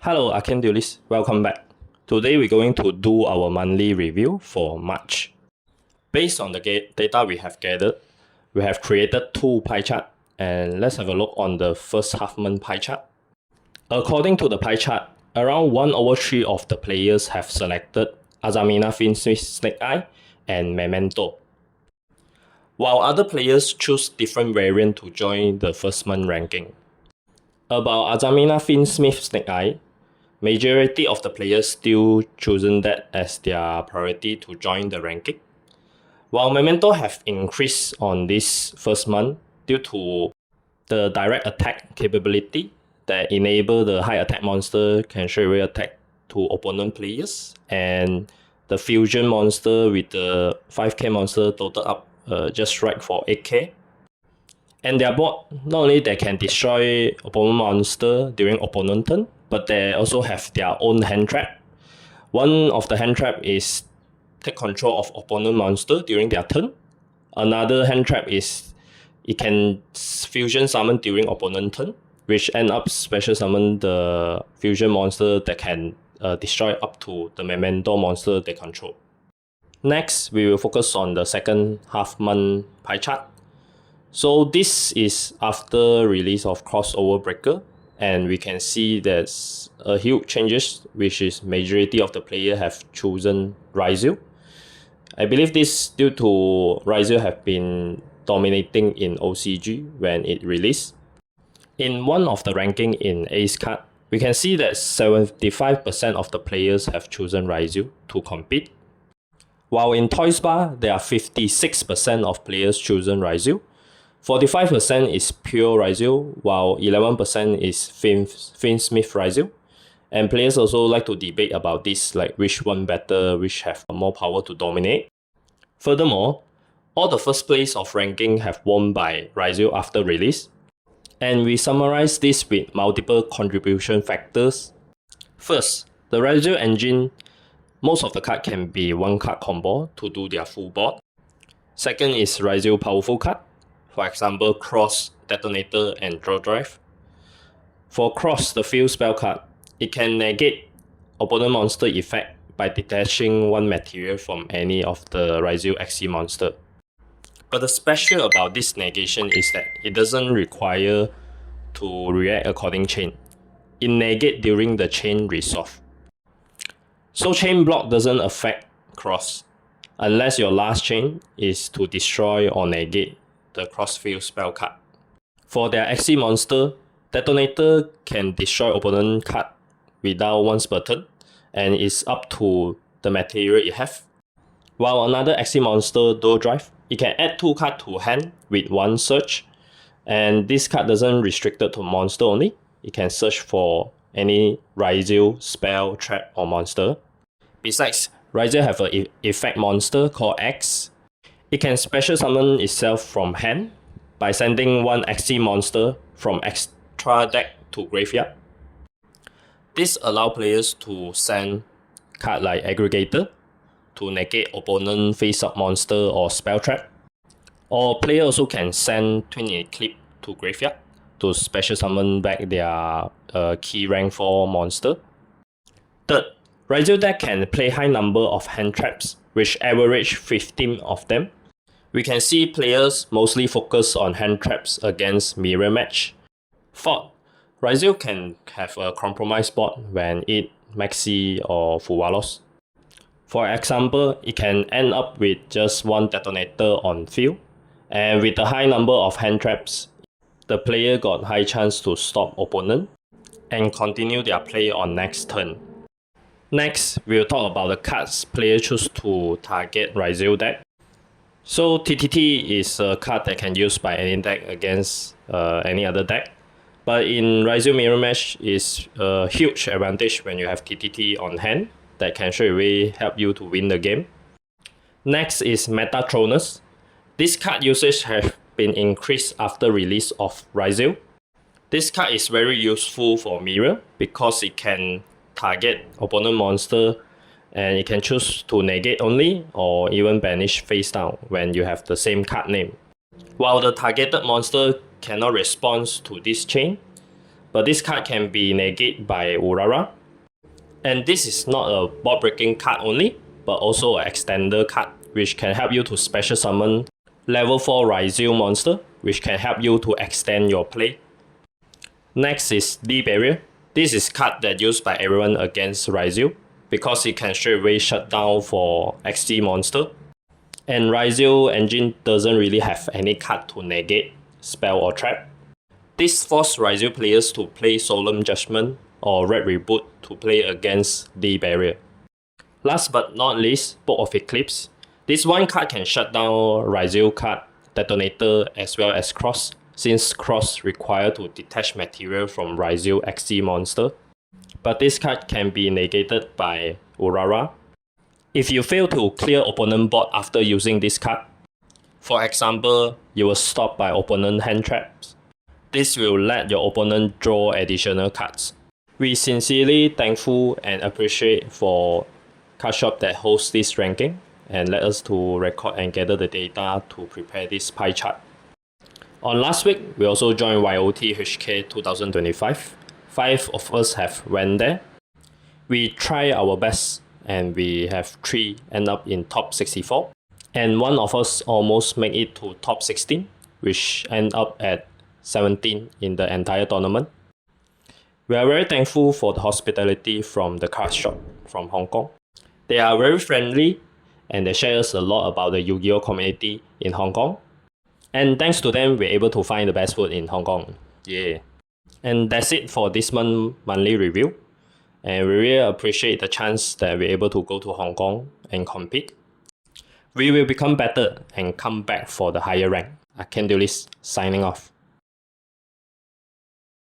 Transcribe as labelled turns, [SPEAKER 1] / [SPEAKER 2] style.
[SPEAKER 1] Hello, Arcane Duelists. Welcome back. Today we're going to do our monthly review for March. Based on the data we have gathered, we have created two pie charts, and let's have a look on the first half month pie chart. According to the pie chart, around 1/3 of the players have selected Azamina Finsmith Snake Eye and Memento, while other players choose different variant to join the first month ranking. About Azamina Finsmith Snake Eye, majority of the players still chosen that as their priority to join the ranking, while Memento have increased on this first month due to the direct attack capability that enable the high attack monster can straightaway attack to opponent players, and the fusion monster with the 5k monster total up just right for 8k. And their board, not only they can destroy opponent monster during opponent turn, but they also have their own hand trap. One of the hand trap is take control of opponent monster during their turn. Another hand trap is it can fusion summon during opponent turn, which end up special summon the fusion monster that can destroy up to the Memento monster they control. Next, we will focus on the second half month pie chart. So this is after release of Crossover Breaker, and we can see there's a huge changes, which is majority of the player have chosen RYZEAL. I believe this due to RYZEAL have been dominating in OCG when it released. In one of the ranking in Ace card, we can see that 75% of the players have chosen RYZEAL to compete. While in Toys Bar, there are 56% of players chosen RYZEAL. 45% is pure RYZEAL, while 11% is Finsmith RYZEAL. And players also like to debate about this, like which one better, which have more power to dominate. Furthermore, all the first place of ranking have won by RYZEAL after release. And we summarize this with multiple contribution factors. First, the RYZEAL engine, most of the card can be one card combo to do their full board. Second is RYZEAL powerful card. For example, Cross, Detonator, and Draw Drive. For Cross, the field spell card, it can negate opponent monster effect by detaching one material from any of the RYZEAL XC monster. But the special about this negation is that it doesn't require to react according chain. It negate during the chain resolve. So chain block doesn't affect Cross, unless your last chain is to destroy or negate the crossfield spell card. For their XC monster, Detonator can destroy opponent card without once per turn, and it's up to the material it have. While another XC monster, Draw Drive, it can add 2 cards to hand with 1 search, and this card doesn't restricted to monster only. It can search for any RYZEAL, spell, trap, or monster. Besides, RYZEAL have an effect monster called X. It can special summon itself from hand by sending one XC monster from extra deck to graveyard. This allows players to send card like Aggregator to negate opponent face-up monster or spell trap. Or player also can send Twin Eclipse to graveyard to special summon back their key rank 4 monster. Third, RYZEAL deck can play high number of hand traps, which average 15 of them. We can see players mostly focus on hand traps against mirror match. Fourth, RYZEAL can have a compromise board when it maxi or Fuwalos. For example, it can end up with just one detonator on field, and with a high number of hand traps, the player got high chance to stop opponent and continue their play on next turn. Next, we'll talk about the cards player choose to target RYZEAL deck. So TTT is a card that can use by any deck against any other deck. But in RYZEAL Mirror Match is a huge advantage when you have TTT on hand that can straightaway help you to win the game. Next is Metatronus. This card usage has been increased after release of RYZEAL. This card is very useful for Mirror because it can target opponent monster, and you can choose to negate only or even banish face down when you have the same card name. While the targeted monster cannot respond to this chain, but this card can be negated by Urara. And this is not a board breaking card only, but also an extender card, which can help you to special summon level 4 RYZEAL monster, which can help you to extend your play. Next is D Barrier. This is card that used by everyone against RYZEAL, because it can straight away shut down for XG monster. And RYZEAL engine doesn't really have any card to negate spell or trap. This forces RYZEAL players to play Solemn Judgment or Red Reboot to play against the barrier. Last but not least, Book of Eclipse. This one card can shut down RYZEAL card, Detonator as well as Cross, since Cross require to detach material from RYZEAL XG monster. But this card can be negated by Urara. If you fail to clear opponent board after using this card, for example, you were stopped by opponent hand traps, this will let your opponent draw additional cards. We sincerely thankful and appreciate for card shop that hosts this ranking and let us to record and gather the data to prepare this pie chart. On last week, we also joined YOT HK 2025. 5 of us have went there. We try our best and we have 3 end up in top 64. And one of us almost make it to top 16, which end up at 17 in the entire tournament. We are very thankful for the hospitality from the card shop from Hong Kong. They are very friendly and they share us a lot about the Yugioh community in Hong Kong. And thanks to them, we're able to find the best food in Hong Kong. Yeah. And that's it for this monthly review. And we really appreciate the chance that we're able to go to Hong Kong and compete. We will become better and come back for the higher rank. I can do this, signing off.